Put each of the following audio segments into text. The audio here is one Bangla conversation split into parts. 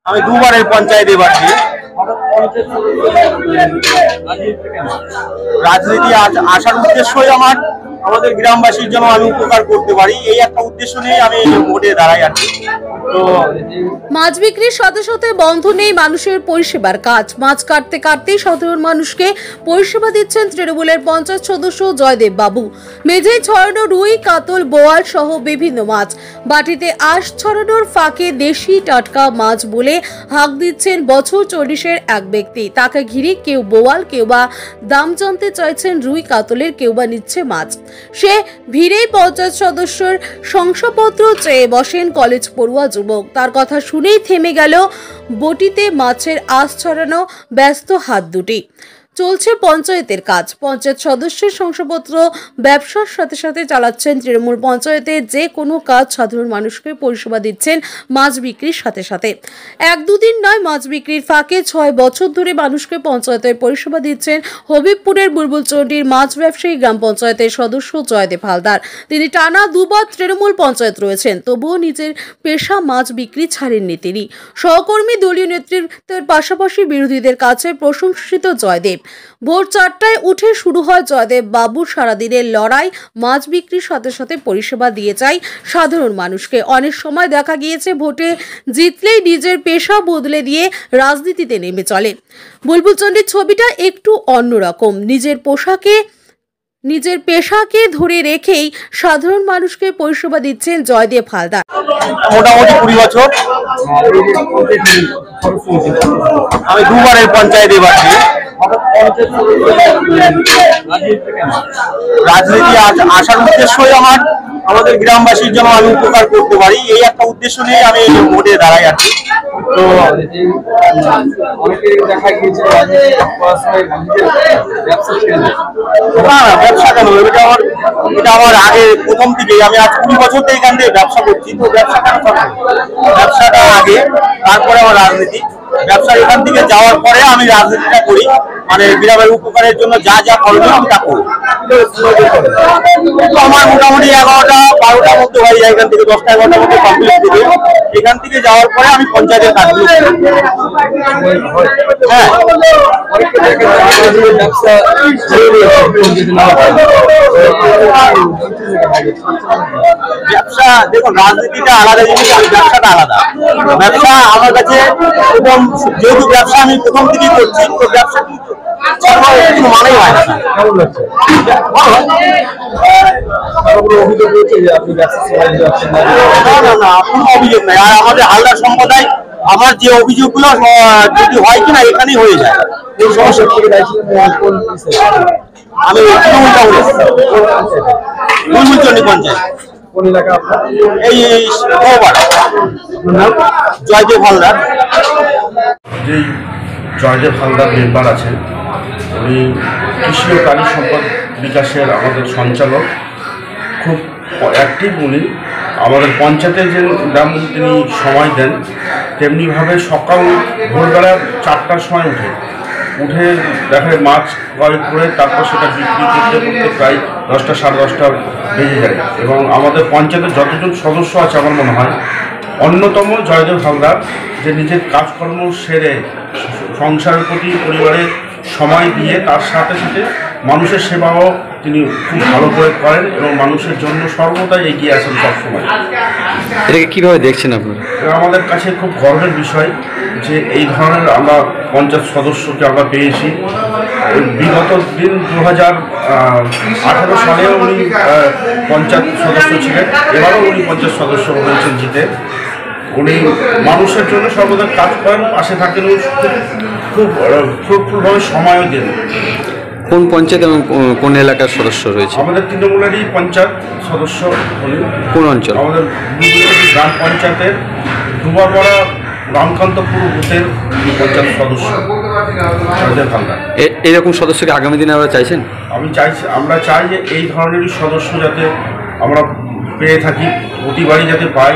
আমি দুবারের পঞ্চায়েত এবার রাজনীতি আসার উদ্দেশ্যই আমাদের গ্রামবাসীর জন্য আমি উপকার করতে পারি, এই একটা উদ্দেশ্য নিয়ে আমি ভোটে দাঁড়াই আর কি। তো মাছ বিক্রির সাথে সাথে বন্ধ নেই মানুষের পরিষেবার কাজ। মাছ কাটতে কাটতেই সাধারণ মানুষকে পরিষেবা দিচ্ছেন তৃণমূলের পঞ্চায়েত সদস্য জয়দেব বাবু। মেঝেয় ছড়ানো রুই, কাতল, বোয়াল সহ বিভিন্ন মাছ, বাটিতে আঁশ ছড়ানোর ফাঁকে দেশি টাটকা মাছ বলে হাঁক দিচ্ছেন বছর 40-এর এক ব্যক্তি। তাকে ঘিরে কেউ বোয়াল, কেউ বা দাম জানতে চাইছেন রুই কাতলের, কেউ বা নিচ্ছে মাছ। সে ভিড়েই পঞ্চায়েত সদস্যের শংসাপত্র চেয়ে বসেন কলেজ পড়ুয়া যুবক। তার কথা শুনেই থেমে গেল বটিতে মাছের আঁশ ছড়ানো ব্যস্ত হাত দুটি। চলছে পঞ্চায়েতের কাজ। পঞ্চায়েত সদস্যের শংসাপত্র ব্যবসার সাথে সাথে চালাচ্ছেন তৃণমূল পঞ্চায়েতের যে কোনো কাজ। সাধারণ মানুষকে পরিষেবা দিচ্ছেন মাছ বিক্রির সাথে সাথে। এক দুদিন নয়, মাছ বিক্রির ফাঁকে 6 বছর ধরে মানুষকে পঞ্চায়েতের পরিষেবা দিচ্ছেন হবিবপুরের বুলবুলচন্ডির মাছ ব্যবসায়ী গ্রাম পঞ্চায়েতের সদস্য জয়দেব হালদার। তিনি টানা 2 বার তৃণমূল পঞ্চায়েত রয়েছেন, তবুও নিজের পেশা মাছ বিক্রি ছাড়েননি তিনি। সহকর্মী, দলীয় নেতৃত্বের পাশাপাশি বিরোধীদের কাছে প্রশংসিত জয়দেব। ভোর 4টায় উঠে শুরু হয় জয়দেব বাবুর সারাদিনের লড়াই। মাছ বিক্রির সাথে সাথে পরিষেবা দিয়ে যায় সাধারণ মানুষকে। অনেক সময় দেখা গিয়েছে ভোটে জিতলেই নিজের পেশা বদলে দিয়ে রাজনীতিতে নেমে চলে। বুলবুলচন্ডির ছবিটা একটু অন্যরকম। নিজের পেশাকে ধরে রেখেই সাধারণ মানুষকে পরিষেবা দিচ্ছেন জয়দেব হালদার। মোটামুটি 20 বছর আমি দুবারের পঞ্চায়েত এবার রাজনীতি আসার উদ্দেশ্যই আমাদের গ্রামবাসীর জন্য আমি উপকার করতে পারি, এই একটা উদ্দেশ্য নিয়ে আমি ভোটে দাঁড়াই আর কি। তো ব্যবসা কেন, এটা আমার আগে প্রথম থেকেই, আমি আজ 20 বছর থেকে এখান থেকে ব্যবসা করছি। তো ব্যবসা কেন করবো, ব্যবসাটা আগে, তারপরে আমার রাজনীতি। ব্যবসা এখান থেকে যাওয়ার পরে আমি রাজনীতিটা করি, মানে গ্রামের উপকারের জন্য যা যা করবে আমি তা করি। আমার মোটামুটি 11টা-12টার মধ্যে হয়ে যায়, এখান থেকে 10টা-11টার মধ্যে কমপ্লিট করে এখান থেকে যাওয়ার পরে আমি পঞ্চায়েতের কাজগুলো ব্যবসা, দেখুন রাজনীতিটা আলাদা জিনিস, ব্যবসাটা আলাদা। ব্যবসা আমার কাছে প্রথম, যেহেতু ব্যবসা আমি প্রথম থেকেই করছি, তো ব্যবসা কিন্তু মানেই হয় না। না, কোনো অভিযোগ নাই। আর আমাদের হালদার সম্প্রদায়, আমার যে অভিযোগগুলো যদি হয় কিনা এখানেই হয়ে যায়। এই সমস্যা আমি বুলবুলচন্ডি পঞ্চায়েত, এই জয়দেব হালদার। যেই জয়দেব হালদার মেম্বার আছেন, উনি কৃষি ও প্রাণী সম্পদ বিকাশের আমাদের সঞ্চালক, খুব অ্যাক্টিভ উনি। আমাদের পঞ্চায়েতে যে গ্রাম তিনি সময় দেন, তেমনিভাবে সকাল ভোরবেলা 4টার সময় উঠে দেখে মাছ ক্রয় করে তারপর সেটা বিক্রি করতে করতে প্রায় 10টা সাড়ে 10টা বেজে যায়। এবং আমাদের পঞ্চায়েতের যতজন সদস্য আছে আমার মনে হয় অন্যতম জয়দেব হালদার, যে নিজের কাজকর্ম সেরে সংসারের প্রতি পরিবারের সময় দিয়ে তার সাথে সাথে মানুষের সেবাও তিনি খুব ভালো করে করেন এবং মানুষের জন্য সর্বদাই এগিয়ে আসেন সবসময়। এটাকে কীভাবে দেখছেন আপনারা? আমাদের কাছে খুব গর্বের বিষয় যে এই ধরনের আমরা পঞ্চায়েত সদস্যকে আমরা পেয়েছি। বিগত দিন 2018 সালেও উনি পঞ্চায়েত সদস্য ছিলেন, এবারও উনি পঞ্চায়েত সদস্য হয়েছেন জিতে। উনি মানুষের জন্য সর্বদা কাজ করেন, পাশে থাকেন, খুব ফ্রুটফুলভাবে সময়ও দেন। কোন পঞ্চায়েত এবং কোন এলাকার সদস্য রয়েছে? আমাদের তৃণমূলেরই পঞ্চায়েত সদস্য উনি। কোন অঞ্চল? আমাদের গ্রাম পঞ্চায়েতের দুবারপাড়া রামকান্তপুর বুথের পঞ্চায়েত সদস্য জয়দেব হালদার। এইরকম সদস্যকে আগামী দিনে আমরা চাইছেন? আমরা চাই যে এই ধরনেরই সদস্য যাতে আমরা পেয়ে থাকি, প্রতিবারই যাতে পাই।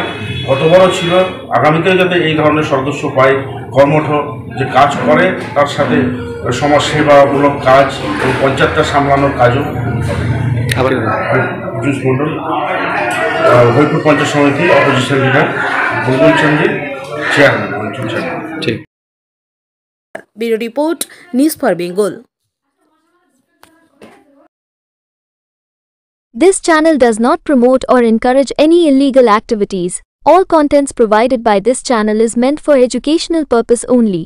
কত বড় ছিল, আগামীতেও যাতে এই ধরনের সদস্য পাই, কর্মঠ যে কাজ করে, তার সাথে সমাজসেবামূলক কাজ এবং পঞ্চায়েতটা সামলানোর কাজও। জুস মন্ডল, হবিবপুর পঞ্চায়েত সমিতি অপোজিশন লিডার, বুলবুলচন্ডি চেয়ারম্যান। অঞ্চল চেয়ারম্যান। ঠিক। Bureau report, news for Bengal. This channel does not promote or encourage any illegal activities. All contents provided by this channel is meant for educational purpose only.